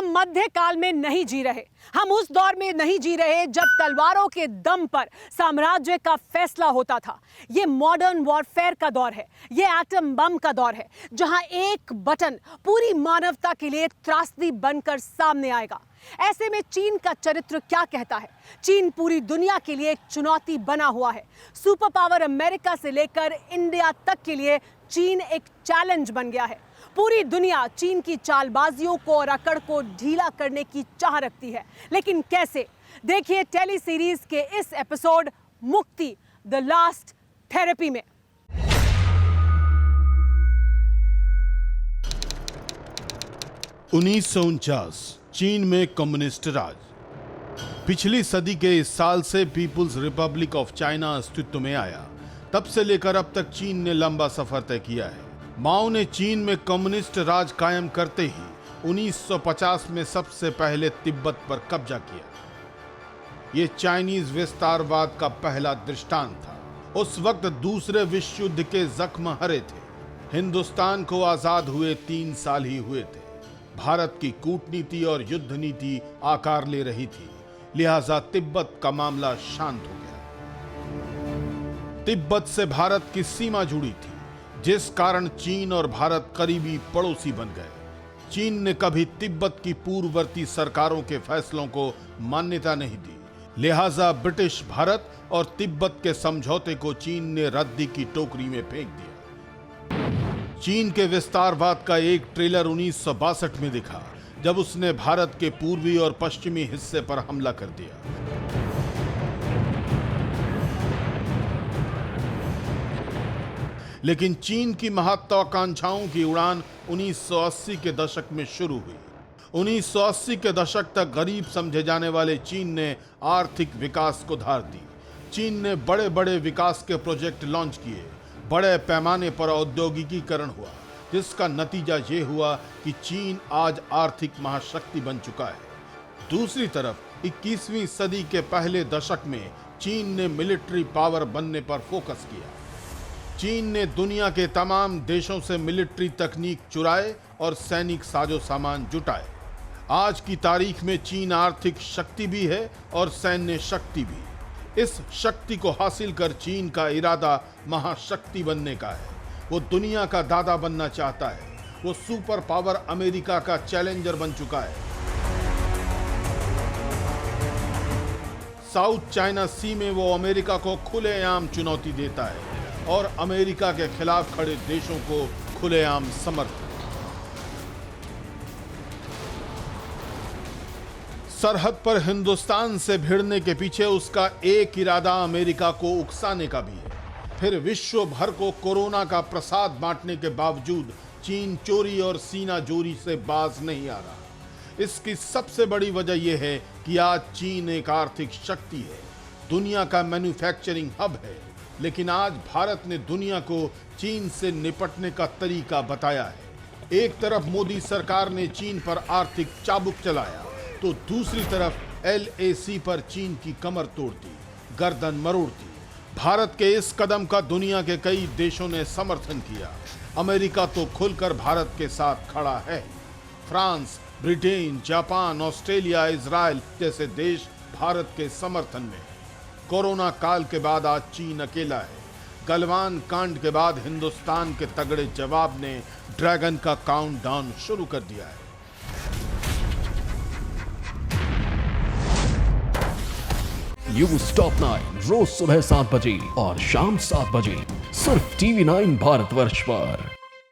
हम मध्यकाल में नहीं जी रहे। हम उस दौर में नहीं जी रहे जब तलवारों के दम पर साम्राज्य का फैसला होता था। ये मॉडर्न वॉरफेयर का दौर है, ये एटम बम का दौर है, जहां एक बटन पूरी मानवता के लिए त्रासदी बनकर सामने आएगा। ऐसे में चीन का चरित्र क्या कहता है? चीन पूरी दुनिया के लिए एक चुनौती बना हुआ है। सुपर पावर अमेरिका से लेकर इंडिया तक के लिए चीन एक चैलेंज बन गया है। पूरी दुनिया चीन की चालबाजियों को और अकड़ को ढीला करने की चाह रखती है, लेकिन कैसे? देखिए टेली सीरीज के इस एपिसोड मुक्ति द लास्ट थेरेपी में। चीन में कम्युनिस्ट राज। पिछली सदी के इस साल से पीपुल्स रिपब्लिक ऑफ चाइना अस्तित्व में आया। तब से लेकर अब तक चीन ने लंबा सफर तय किया है। माओ ने चीन में कम्युनिस्ट राज कायम करते ही 1950 में सबसे पहले तिब्बत पर कब्जा किया। ये चाइनीज विस्तारवाद का पहला दृष्टांत था। उस वक्त दूसरे विश्व युद्ध के जख्म हरे थे। हिंदुस्तान को आजाद हुए 3 साल ही हुए थे। भारत की कूटनीति और युद्ध नीति आकार ले रही थी, लिहाजा तिब्बत का मामला शांत हो गया। तिब्बत से भारत की सीमा जुड़ी थी, जिस कारण चीन और भारत करीबी पड़ोसी बन गए। चीन ने कभी तिब्बत की पूर्ववर्ती सरकारों के फैसलों को मान्यता नहीं दी, लिहाजा ब्रिटिश भारत और तिब्बत के समझौते को चीन ने रद्दी की टोकरी में फेंक दिया। चीन के विस्तारवाद का एक ट्रेलर 1962 में दिखा, जब उसने भारत के पूर्वी और पश्चिमी हिस्से पर हमला कर दिया। लेकिन चीन की महत्वाकांक्षाओं की उड़ान 1980 के दशक में शुरू हुई। 1980 के दशक तक गरीब समझे जाने वाले चीन ने आर्थिक विकास को धार दी। चीन ने बड़े बड़े विकास के प्रोजेक्ट लॉन्च किए। बड़े पैमाने पर औद्योगिकीकरण हुआ, जिसका नतीजा ये हुआ कि चीन आज आर्थिक महाशक्ति बन चुका है। दूसरी तरफ 21वीं सदी के पहले दशक में चीन ने मिलिट्री पावर बनने पर फोकस किया। चीन ने दुनिया के तमाम देशों से मिलिट्री तकनीक चुराए और सैनिक साजो सामान जुटाए। आज की तारीख में चीन आर्थिक शक्ति भी है और सैन्य शक्ति भी। इस शक्ति को हासिल कर चीन का इरादा महाशक्ति बनने का है। वो दुनिया का दादा बनना चाहता है। वो सुपर पावर अमेरिका का चैलेंजर बन चुका है। साउथ चाइना सी में वो अमेरिका को खुलेआम चुनौती देता है और अमेरिका के खिलाफ खड़े देशों को खुलेआम समर्थन। सरहद पर हिंदुस्तान से भिड़ने के पीछे उसका एक इरादा अमेरिका को उकसाने का भी है। फिर विश्व भर को कोरोना का प्रसाद बांटने के बावजूद चीन चोरी और सीना जोरी से बाज नहीं आ रहा। इसकी सबसे बड़ी वजह यह है कि आज चीन एक आर्थिक शक्ति है, दुनिया का मैन्युफैक्चरिंग हब है। लेकिन आज भारत ने दुनिया को चीन से निपटने का तरीका बताया है। एक तरफ मोदी सरकार ने चीन पर आर्थिक चाबुक चलाया, तो दूसरी तरफ LAC पर चीन की कमर तोड़ती, गर्दन मरोड़ती। भारत के इस कदम का दुनिया के कई देशों ने समर्थन किया। अमेरिका तो खुलकर भारत के साथ खड़ा है। France, Britain, Japan, Australia, Israel जैसे देश भारत के समर्थन में। कोरोना काल के बाद आज चीन अकेला है। गलवान कांड के बाद हिंदुस्तान के तगड़े जवाब ने ड्रैगन का काउंटडाउन शुरू कर दिया है। न्यूज टॉप 9 रोज सुबह 7 बजे और शाम 7 बजे सिर्फ TV9 भारतवर्ष पर।